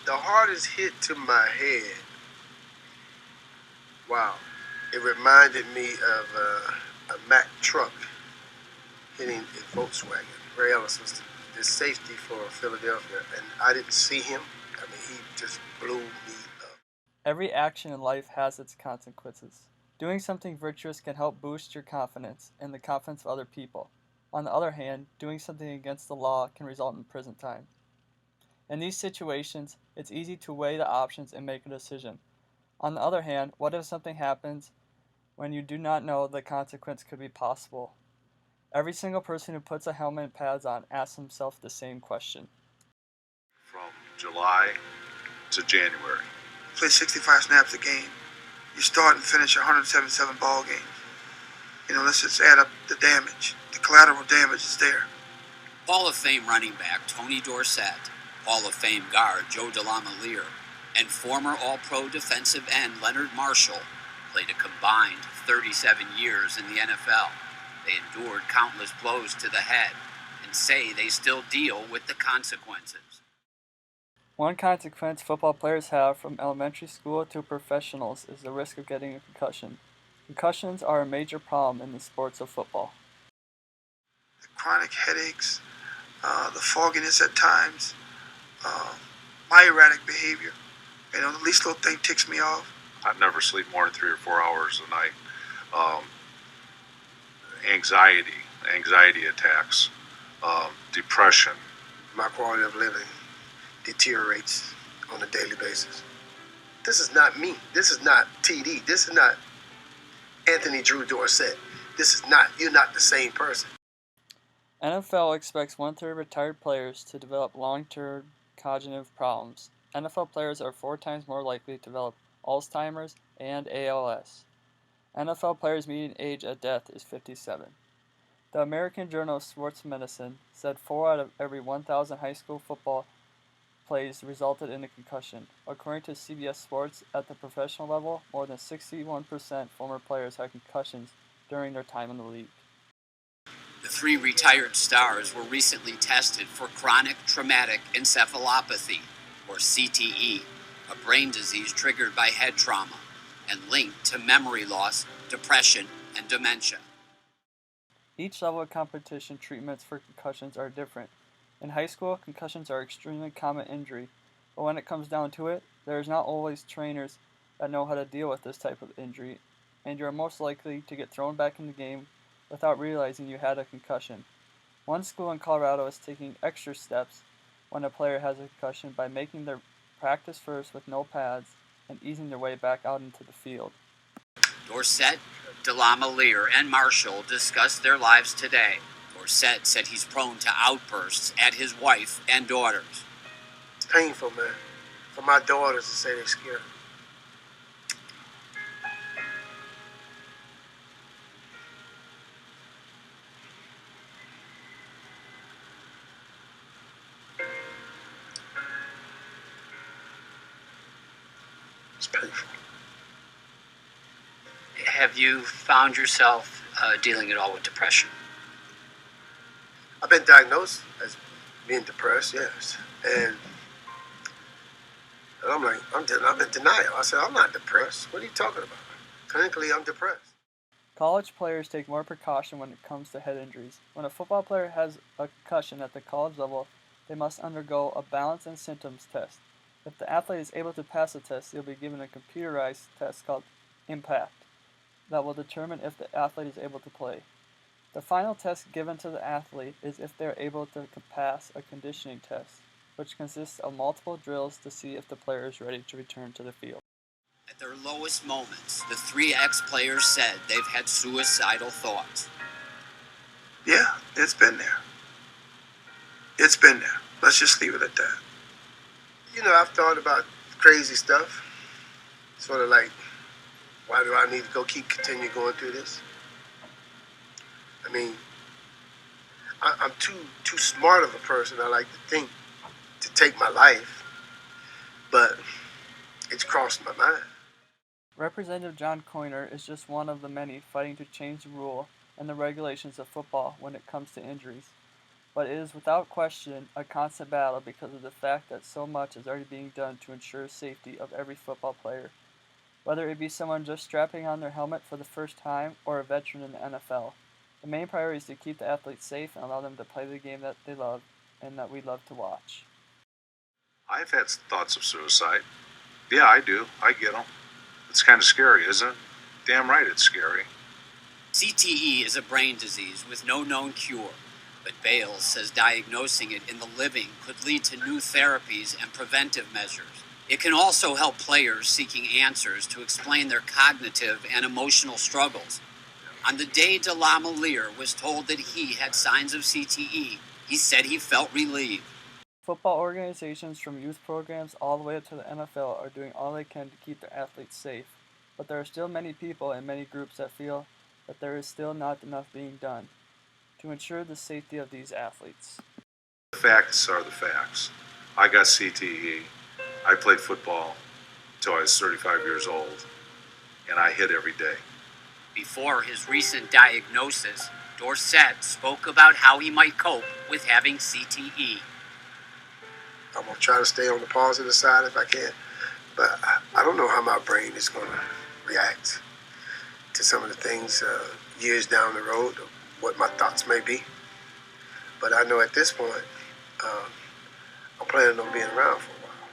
The hardest hit to my head, wow, it reminded me of a Mack truck hitting a Volkswagen. Ray Ellis was the safety for Philadelphia, and I didn't see him. I mean, he just blew me up. Every action in life has its consequences. Doing something virtuous can help boost your confidence and the confidence of other people. On the other hand, doing something against the law can result in prison time. In these situations, it's easy to weigh the options and make a decision. On the other hand, what if something happens when you do not know the consequence could be possible? Every single person who puts a helmet and pads on asks himself the same question. From July to January. Play 65 snaps a game. You start and finish 177 ball games. Let's just add up the damage. The collateral damage is there. Hall of Fame running back Tony Dorsett, Hall of Fame guard Joe DeLamielleure, and former All-Pro defensive end Leonard Marshall played a combined 37 years in the NFL. They endured countless blows to the head and say they still deal with the consequences. One consequence football players have from elementary school to professionals is the risk of getting a concussion. Concussions are a major problem in the sports of football. The chronic headaches, the fogginess at times, my erratic behavior. The least little thing ticks me off. I never sleep more than 3 or 4 hours a night. Anxiety attacks, depression. My quality of living deteriorates on a daily basis. This is not me. This is not TD. This is not Anthony Drew Dorsett. You're not the same person. NFL expects 1/3 of retired players to develop long-term cognitive problems. NFL players are 4 times more likely to develop Alzheimer's and ALS. NFL players' median age at death is 57. The American Journal of Sports Medicine said 4 out of every 1,000 high school football plays resulted in a concussion. According to CBS Sports, at the professional level, more than 61% former players had concussions during their time in the league. The 3 retired stars were recently tested for chronic traumatic encephalopathy, or CTE, a brain disease triggered by head trauma and linked to memory loss, depression, and dementia. Each level of competition treatments for concussions are different. In high school, concussions are an extremely common injury, but when it comes down to it, there is not always trainers that know how to deal with this type of injury, and you are most likely to get thrown back in the game without realizing you had a concussion. One school in Colorado is taking extra steps when a player has a concussion by making their practice first with no pads and easing their way back out into the field. Dorsett, DeLamielleure, and Marshall discussed their lives today. Dorsett said he's prone to outbursts at his wife and daughters. It's painful, man, for my daughters to say they're scared. It's painful. Have you found yourself dealing at all with depression? I've been diagnosed as being depressed, yes. And I'm like, I'm in denial. I said, I'm not depressed. What are you talking about? Clinically, I'm depressed. College players take more precaution when it comes to head injuries. When a football player has a concussion at the college level, they must undergo a balance and symptoms test. If the athlete is able to pass the test, they'll be given a computerized test called Impact that will determine if the athlete is able to play. The final test given to the athlete is if they are able to pass a conditioning test, which consists of multiple drills to see if the player is ready to return to the field. At their lowest moments, the 3 ex-players said they've had suicidal thoughts. Yeah, it's been there. It's been there. Let's just leave it at that. I've thought about crazy stuff. Sort of like, why do I need to continue going through this? I mean, I'm too smart of a person, I like to think, to take my life. But it's crossed my mind. Representative John Coyner is just one of the many fighting to change the rule and the regulations of football when it comes to injuries. but it is without question a constant battle because of the fact that so much is already being done to ensure safety of every football player, whether it be someone just strapping on their helmet for the first time or a veteran in the NFL. The main priority is to keep the athletes safe and allow them to play the game that they love and that we love to watch. I've had thoughts of suicide. Yeah, I do. I get them. It's kind of scary, isn't it? Damn right it's scary. CTE is a brain disease with no known cure, but Bales says diagnosing it in the living could lead to new therapies and preventive measures. It can also help players seeking answers to explain their cognitive and emotional struggles. On the day Delamalier was told that he had signs of CTE, he said he felt relieved. Football organizations from youth programs all the way up to the NFL are doing all they can to keep their athletes safe, but there are still many people and many groups that feel that there is still not enough being done to ensure the safety of these athletes. The facts are the facts. I got CTE. I played football until I was 35 years old, and I hit every day. Before his recent diagnosis, Dorsett spoke about how he might cope with having CTE. I'm going to try to stay on the positive side if I can, but I don't know how my brain is going to react to some of the things years down the road, what my thoughts may be. But I know at this point, I'm planning on being around for a while.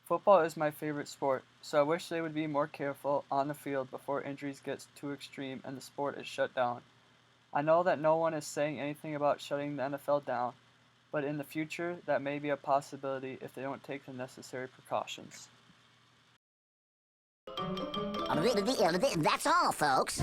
Football is my favorite sport, so I wish they would be more careful on the field before injuries get too extreme and the sport is shut down. I know that no one is saying anything about shutting the NFL down, but in the future that may be a possibility if they don't take the necessary precautions. That's all, folks.